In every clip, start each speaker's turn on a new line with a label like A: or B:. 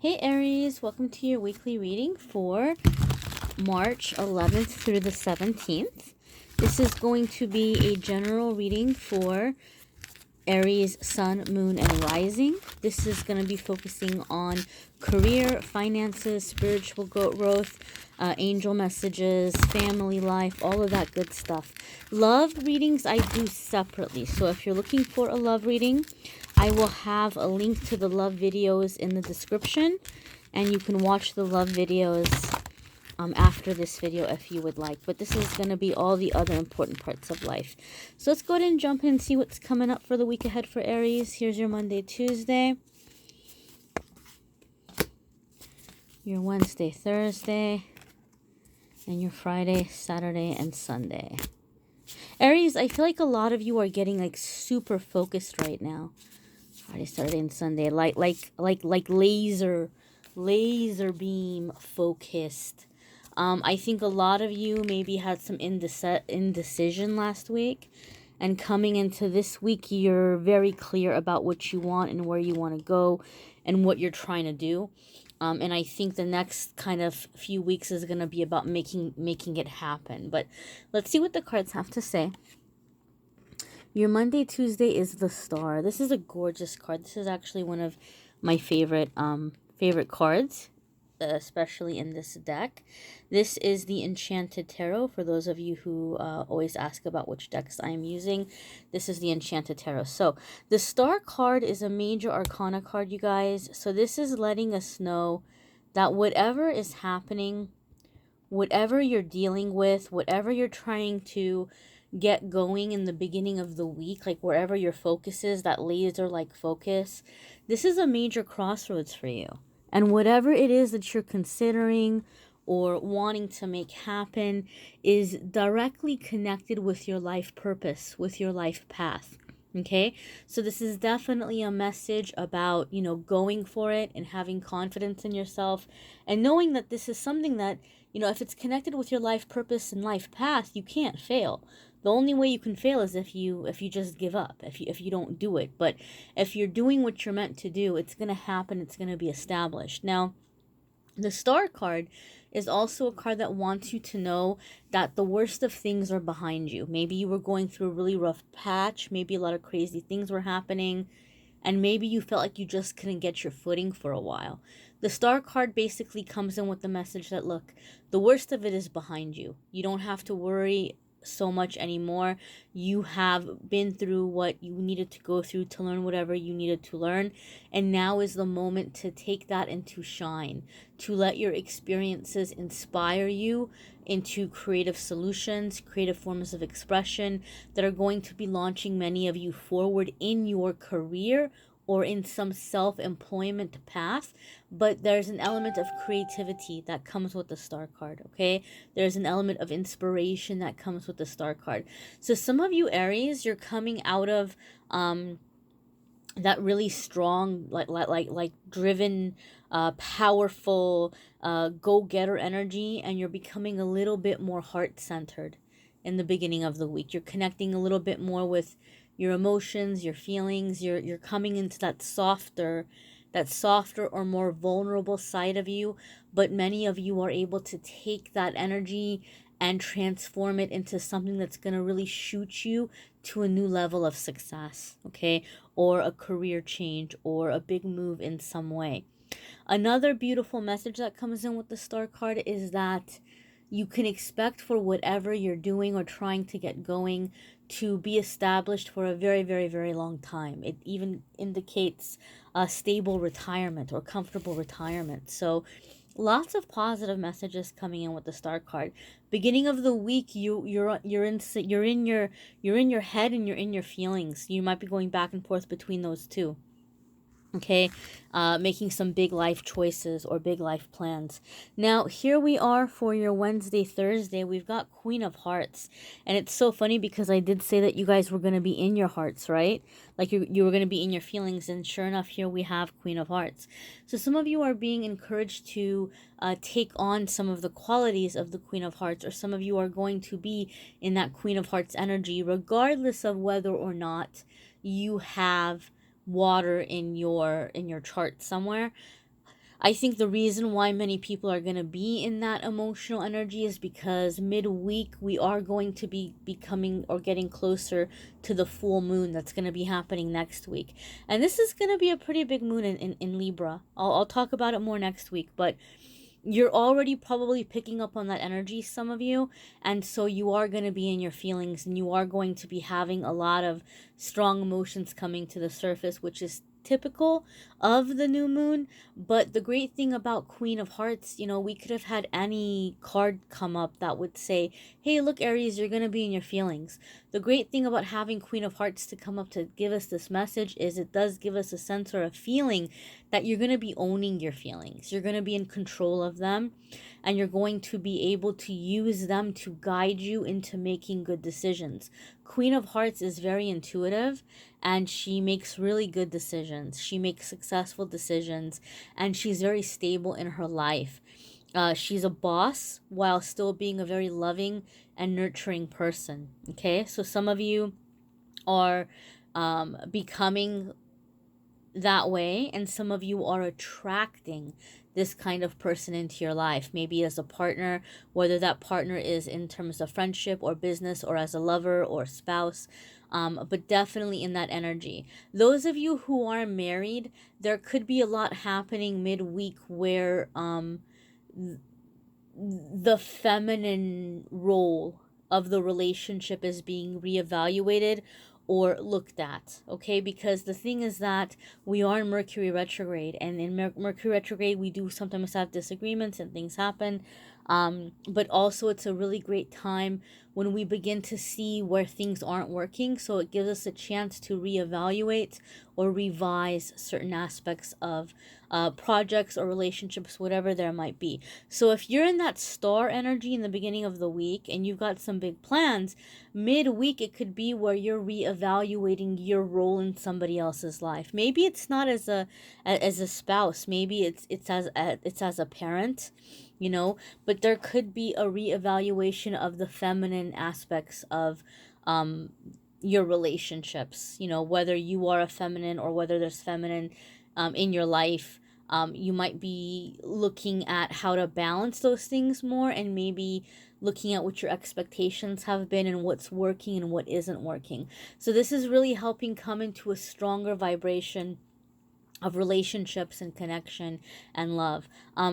A: Hey Aries, welcome to your weekly reading for March 11th through the 17th. This is going to be a general reading for Aries, Sun, Moon, and Rising. This is going to be focusing on career, finances, spiritual growth, angel messages, family life, all of that good stuff. Love readings I do separately. So if you're looking for a love reading, I will have a link to the love videos in the description, and you can watch the love videos after this video if you would like. But this is going to be all the other important parts of life. So let's go ahead and jump in and see what's coming up for the week ahead for Aries. Here's your Monday, Tuesday, your Wednesday, Thursday, and your Friday, Saturday, and Sunday. Aries, I feel like a lot of you are getting like super focused right now. Friday, Saturday, and Sunday, like laser beam focused. I think a lot of you maybe had some indecision last week, and coming into this week, you're very clear about what you want and where you want to go and what you're trying to do. And I think the next kind of few weeks is going to be about making it happen. But let's see what the cards have to say. Your Monday, Tuesday is the Star. This is a gorgeous card. This is actually one of my favorite cards, especially in this deck. This is the Enchanted Tarot. For those of you who always ask about which decks I am using, this is the Enchanted Tarot. So the Star card is a major arcana card, you guys. So this is letting us know that whatever is happening, whatever you're dealing with, whatever you're trying to get going in the beginning of the week, like wherever your focus is, that laser-like focus, this is a major crossroads for you. And whatever it is that you're considering or wanting to make happen is directly connected with your life purpose, with your life path. Okay, so this is definitely a message about, going for it and having confidence in yourself and knowing that this is something that, if it's connected with your life purpose and life path, you can't fail. The only way you can fail is if you just give up, if you don't do it. But if you're doing what you're meant to do, it's going to happen. It's going to be established. Now, the Star card is also a card that wants you to know that the worst of things are behind you. Maybe you were going through a really rough patch. Maybe a lot of crazy things were happening. And maybe you felt like you just couldn't get your footing for a while. The Star card basically comes in with the message that, look, the worst of it is behind you. You don't have to worry so much anymore. You have been through what you needed to go through to learn whatever you needed to learn, and now is the moment to take that into shine, to let your experiences inspire you into creative solutions, creative forms of expression that are going to be launching many of you forward in your career or in some self-employment path. But there's an element of creativity that comes with the Star card, okay? There's an element of inspiration that comes with the Star card. So some of you Aries, you're coming out of that really strong, like driven, powerful, go-getter energy, and you're becoming a little bit more heart-centered in the beginning of the week. You're connecting a little bit more with your emotions, your feelings. You're coming into that softer or more vulnerable side of you, but many of you are able to take that energy and transform it into something that's going to really shoot you to a new level of success, okay? Or a career change or a big move in some way. Another beautiful message that comes in with the Star card is that you can expect for whatever you're doing or trying to get going to be established for a very, very, very long time. It even indicates a stable retirement or comfortable retirement. So lots of positive messages coming in with the Star card. Beginning of the week, you're in your head and you're in your feelings. You might be going back and forth between those two. Okay, making some big life choices or big life plans. Now, here we are for your Wednesday, Thursday. We've got Queen of Hearts. And it's so funny because I did say that you guys were going to be in your hearts, right? Like you were going to be in your feelings. And sure enough, here we have Queen of Hearts. So some of you are being encouraged to take on some of the qualities of the Queen of Hearts. Or some of you are going to be in that Queen of Hearts energy, regardless of whether or not you have water in your chart somewhere. I think the reason why many people are going to be in that emotional energy is because midweek we are going to be becoming or getting closer to the full moon that's going to be happening next week. And this is going to be a pretty big moon in Libra. I'll talk about it more next week, but you're already probably picking up on that energy, some of you, and so you are going to be in your feelings, and you are going to be having a lot of strong emotions coming to the surface, which is typical of the new moon. But the great thing about Queen of Hearts, you know, we could have had any card come up that would say, hey, look, Aries, you're going to be in your feelings. The great thing about having Queen of Hearts to come up to give us this message is it does give us a sense or a feeling that you're going to be owning your feelings. You're going to be in control of them, and you're going to be able to use them to guide you into making good decisions. Queen of Hearts is very intuitive, and she makes really good decisions. She makes successful decisions, and she's very stable in her life. She's a boss while still being a very loving and nurturing person. Okay, so some of you are becoming that way, and some of you are attracting this kind of person into your life, maybe as a partner, whether that partner is in terms of friendship or business or as a lover or spouse, but definitely in that energy. Those of you who are married, there could be a lot happening midweek where the feminine role of the relationship is being reevaluated or looked at, okay? Because the thing is that we are in Mercury retrograde, and in Mercury retrograde we do sometimes have disagreements and things happen, but also it's a really great time when we begin to see where things aren't working, so it gives us a chance to reevaluate or revise certain aspects of projects or relationships, whatever there might be. So if you're in that star energy in the beginning of the week and you've got some big plans, midweek it could be where you're reevaluating your role in somebody else's life. Maybe it's not as a spouse, maybe it's as a parent, you know, but there could be a reevaluation of the feminine aspects of your relationships, you know, whether you are a feminine or whether there's feminine in your life. You might be looking at how to balance those things more, and maybe looking at what your expectations have been and what's working and what isn't working. So this is really helping come into a stronger vibration of relationships and connection and love.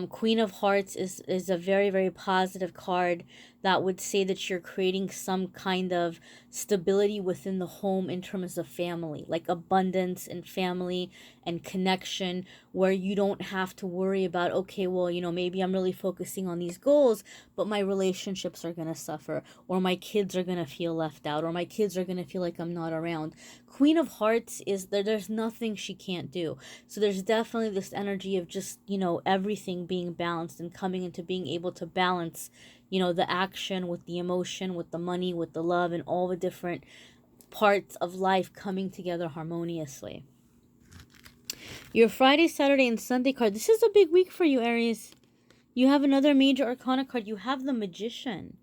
A: Queen of Hearts is a very, very positive card that would say that you're creating some kind of stability within the home in terms of family, like abundance and family and connection, where you don't have to worry about, okay, well, you know, maybe I'm really focusing on these goals, but my relationships are going to suffer, or my kids are going to feel left out, or my kids are going to feel like I'm not around. Queen of Hearts is there, there's nothing she can't do. So there's definitely this energy of just, you know, everything being balanced and coming into being able to balance, you know, the action with the emotion, with the money, with the love, and all the different parts of life coming together harmoniously. Your Friday, Saturday, and Sunday card. This is a big week for you, Aries. You have another major arcana card. You have the Magician.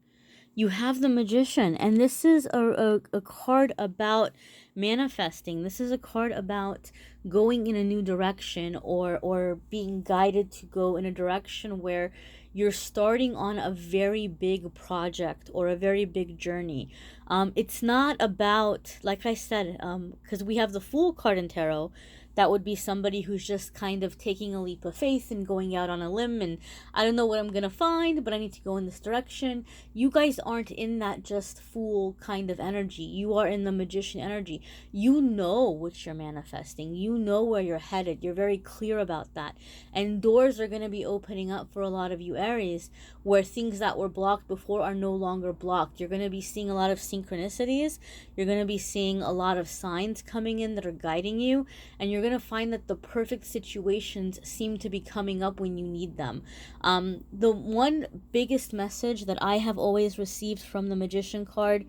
A: You have the Magician, and this is a card about manifesting. This is a card about going in a new direction, or being guided to go in a direction where you're starting on a very big project or a very big journey. It's not about, like I said, because we have the Fool card in tarot. That would be somebody who's just kind of taking a leap of faith and going out on a limb, and I don't know what I'm going to find, but I need to go in this direction. You guys aren't in that just Fool kind of energy. You are in the Magician energy. You know what you're manifesting. You know where you're headed. You're very clear about that. And doors are going to be opening up for a lot of you Aries, where things that were blocked before are no longer blocked. You're going to be seeing a lot of synchronicities. You're going to be seeing a lot of signs coming in that are guiding you, and you're going to find that the perfect situations seem to be coming up when you need them. The one biggest message that I have always received from the Magician card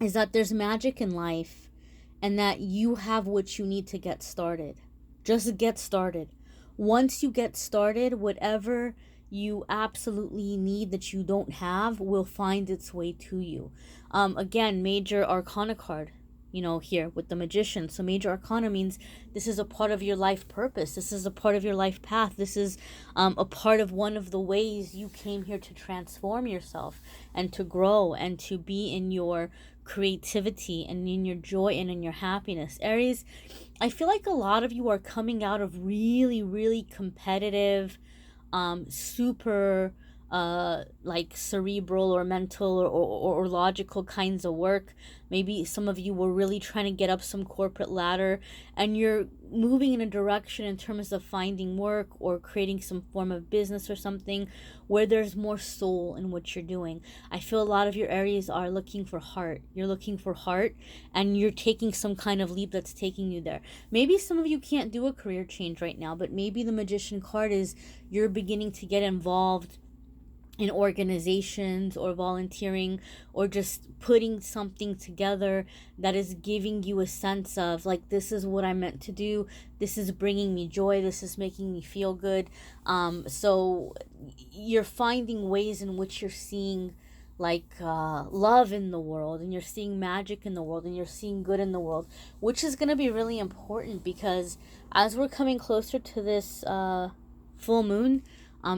A: is that there's magic in life, and that you have what you need to get started. Just get started. Once you get started, whatever you absolutely need that you don't have will find its way to you. Again, major arcana card. you know, here with the Magician. So Major Arcana means this is a part of your life purpose. This is a part of your life path. This is a part of one of the ways you came here to transform yourself and to grow and to be in your creativity and in your joy and in your happiness. Aries, I feel like a lot of you are coming out of really, really competitive, super like cerebral or mental or logical kinds of work. Maybe some of you were really trying to get up some corporate ladder, and you're moving in a direction in terms of finding work or creating some form of business or something where there's more soul in what you're doing. I feel a lot of your Aries are looking for heart. You're looking for heart, and you're taking some kind of leap that's taking you there. Maybe some of you can't do a career change right now, but maybe the Magician card is you're beginning to get involved in organizations or volunteering or just putting something together that is giving you a sense of like, this is what I'm meant to do, this is bringing me joy, this is making me feel good. So you're finding ways in which you're seeing like love in the world, and you're seeing magic in the world, and you're seeing good in the world, which is going to be really important, because as we're coming closer to this full moon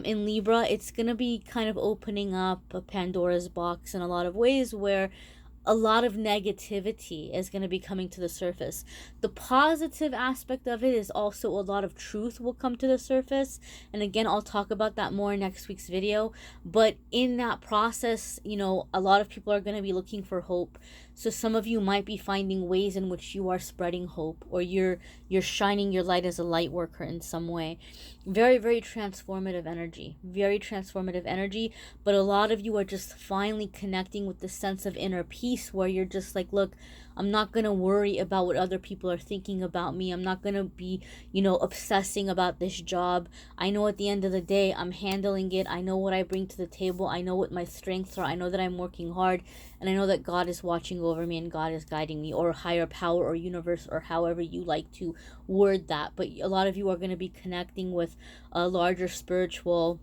A: in Libra, it's going to be kind of opening up a Pandora's box in a lot of ways, where a lot of negativity is going to be coming to the surface. The positive aspect of it is also a lot of truth will come to the surface. And again, I'll talk about that more in next week's video. But in that process, you know, a lot of people are going to be looking for hope. So some of you might be finding ways in which you are spreading hope, or you're shining your light as a light worker in some way. Very, very transformative energy. Very transformative energy. But a lot of you are just finally connecting with the sense of inner peace, where you're just like, look, I'm not going to worry about what other people are thinking about me. I'm not going to be, you know, obsessing about this job. I know at the end of the day, I'm handling it. I know what I bring to the table. I know what my strengths are. I know that I'm working hard, and I know that God is watching over me and God is guiding me, or higher power or universe, or however you like to word that. But a lot of you are going to be connecting with a larger spiritual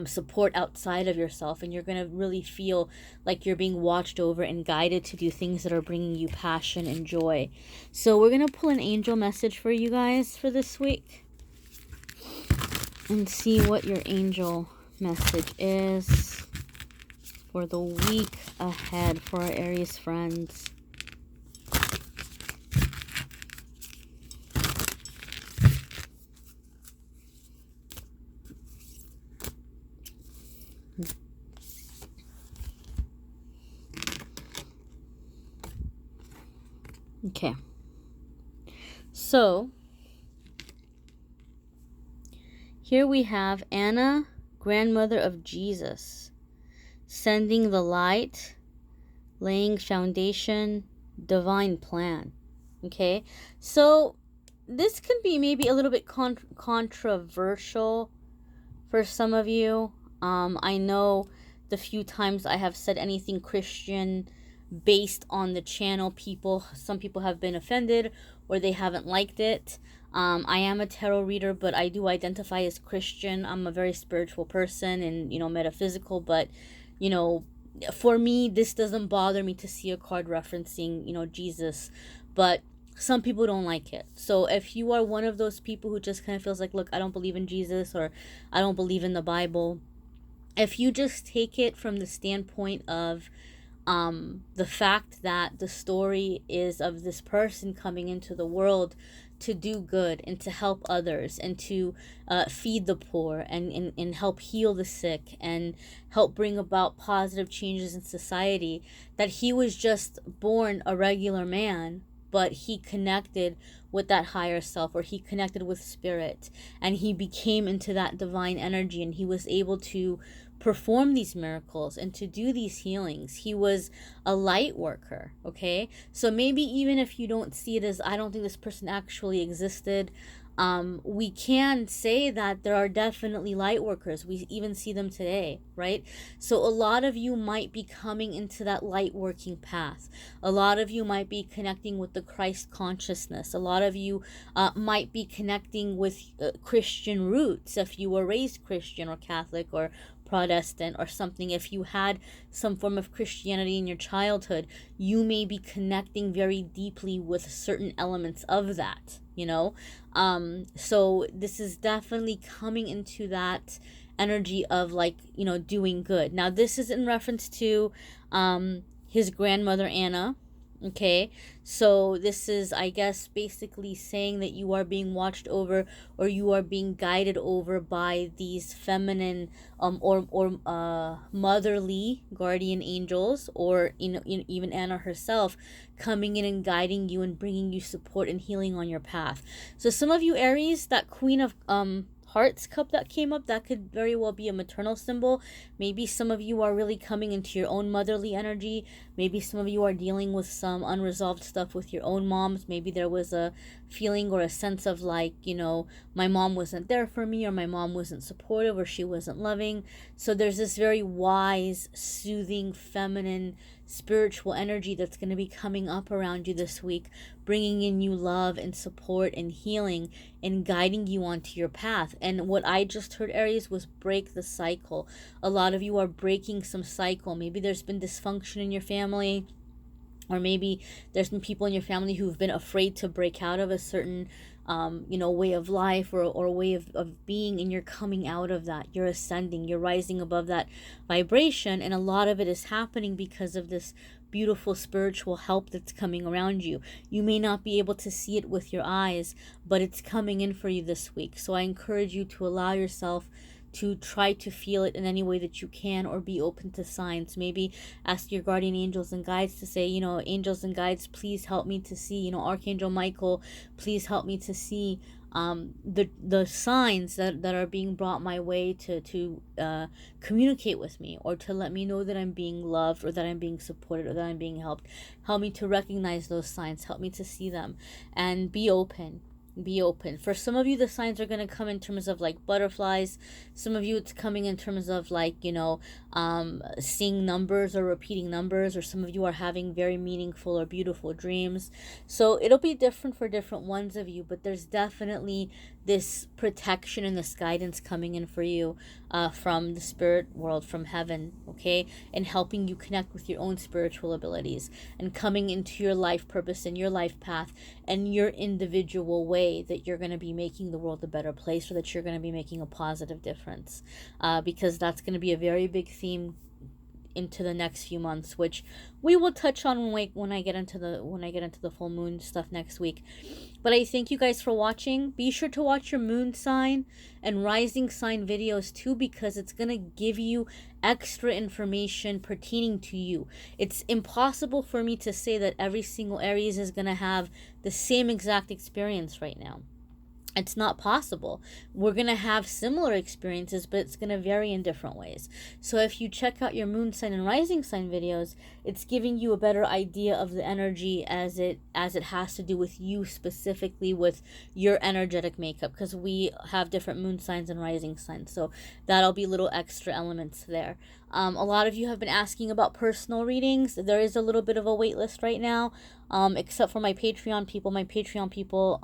A: support outside of yourself, and you're going to really feel like you're being watched over and guided to do things that are bringing you passion and joy. So we're going to pull an angel message for you guys for this week and see what your angel message is for the week ahead for our Aries friends. Okay, so here we have Anna, grandmother of Jesus, sending the light, laying foundation, divine plan. Okay, so this could be maybe a little bit controversial for some of you. I know the few times I have said anything Christian based on the channel, some people have been offended or they haven't liked it. I am a tarot reader, but I do identify as Christian. I'm a very spiritual person and, you know, metaphysical, but, you know, for me, this doesn't bother me to see a card referencing, you know, Jesus, but some people don't like it. So if you are one of those people who just kind of feels like, look, I don't believe in Jesus, or I don't believe in the Bible, if you just take it from the standpoint of the fact that the story is of this person coming into the world to do good and to help others and to feed the poor and help heal the sick and help bring about positive changes in society, that he was just born a regular man, but he connected with that higher self, or he connected with spirit, and he became into that divine energy, and he was able to perform these miracles and to do these healings. He was a light worker. Okay, so maybe even if you don't see it as, I don't think this person actually existed, we can say that there are definitely light workers. We even see them today, right? So a lot of you might be coming into that light working path. A lot of you might be connecting with the Christ consciousness. A lot of you might be connecting with Christian roots if you were raised Christian or Catholic or Protestant or something, if you had some form of Christianity in your childhood, you may be connecting very deeply with certain elements of that, you know. So this is definitely coming into that energy of, like, you know, doing good. Now this is in reference to his grandmother Anna. Okay, so this is, I guess, basically saying that you are being watched over, or you are being guided over by these feminine or motherly guardian angels, or, you know, even Anna herself coming in and guiding you and bringing you support and healing on your path. So some of you Aries, that Queen of Hearts cup that came up, that could very well be a maternal symbol. Maybe some of you are really coming into your own motherly energy. Maybe some of you are dealing with some unresolved stuff with your own moms. Maybe there was a feeling or a sense of, like, you know, my mom wasn't there for me, or my mom wasn't supportive, or she wasn't loving. So there's this very wise, soothing, feminine, spiritual energy that's going to be coming up around you this week, bringing in you love and support and healing and guiding you onto your path. And what I just heard, Aries, was break the cycle. A lot of you are breaking some cycle. Maybe there's been dysfunction in your family, or maybe there's been people in your family who've been afraid to break out of a certain you know, way of life, or way of being, and you're coming out of that. You're ascending, you're rising above that vibration, and a lot of it is happening because of this beautiful spiritual help that's coming around you. You may not be able to see it with your eyes, but it's coming in for you this week. So I encourage you to allow yourself to try to feel it in any way that you can, or be open to signs. Maybe ask your guardian angels and guides to say, you know, angels and guides, please help me to see, you know, Archangel Michael, please help me to see the signs that are being brought my way to communicate with me, or to let me know that I'm being loved, or that I'm being supported, or that I'm being helped. Help me to recognize those signs, help me to see them, and be open. Be open. For some of you, the signs are going to come in terms of, like, butterflies. Some of you, it's coming in terms of, like, you know, seeing numbers or repeating numbers, or some of you are having very meaningful or beautiful dreams. So it'll be different for different ones of you, but there's definitely this protection and this guidance coming in for you from the spirit world, from heaven, okay, and helping you connect with your own spiritual abilities, and coming into your life purpose and your life path and your individual way that you're going to be making the world a better place, or that you're going to be making a positive difference, because that's going to be a very big theme into the next few months, which we will touch on when I get into the full moon stuff next week. But I thank you guys for watching. Be sure to watch your moon sign and rising sign videos too, because it's going to give you extra information pertaining to you. It's impossible for me to say that every single Aries is going to have the same exact experience right now. It's not possible. We're going to have similar experiences, but it's going to vary in different ways. So if you check out your moon sign and rising sign videos, it's giving you a better idea of the energy as it has to do with you, specifically with your energetic makeup, because we have different moon signs and rising signs. So that'll be little extra elements there. A lot of you have been asking about personal readings. There is a little bit of a wait list right now, except for my Patreon people. My Patreon people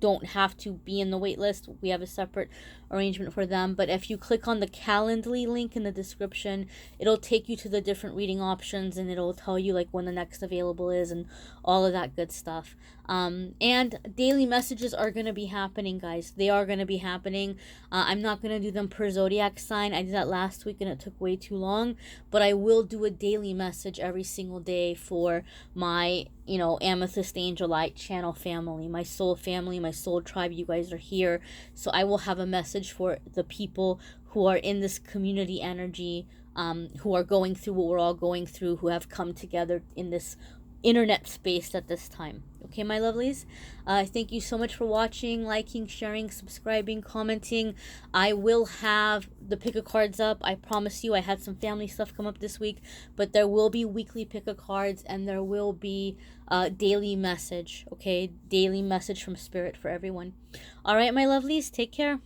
A: don't have to be in the wait list. We have a separate arrangement for them. But if you click on the Calendly link in the description, it'll take you to the different reading options, and it'll tell you, like, when the next available is and all of that good stuff. And daily messages are going to be happening, guys. They are going to be happening. I'm not going to do them per zodiac sign. I did that last week and it took way too long, but I will do a daily message every single day for my, you know, Amethyst Angellight channel family, my soul family, my soul tribe. You guys are here. So I will have a message for the people who are in this community energy, who are going through what we're all going through, who have come together in this internet space at this time. Okay, my lovelies, thank you so much for watching, liking, sharing, subscribing, commenting. I will have the pick a cards up. I promise you. I had some family stuff come up this week, but there will be weekly pick a cards, and there will be daily message. Okay, daily message from spirit for everyone. All right, my lovelies, take care.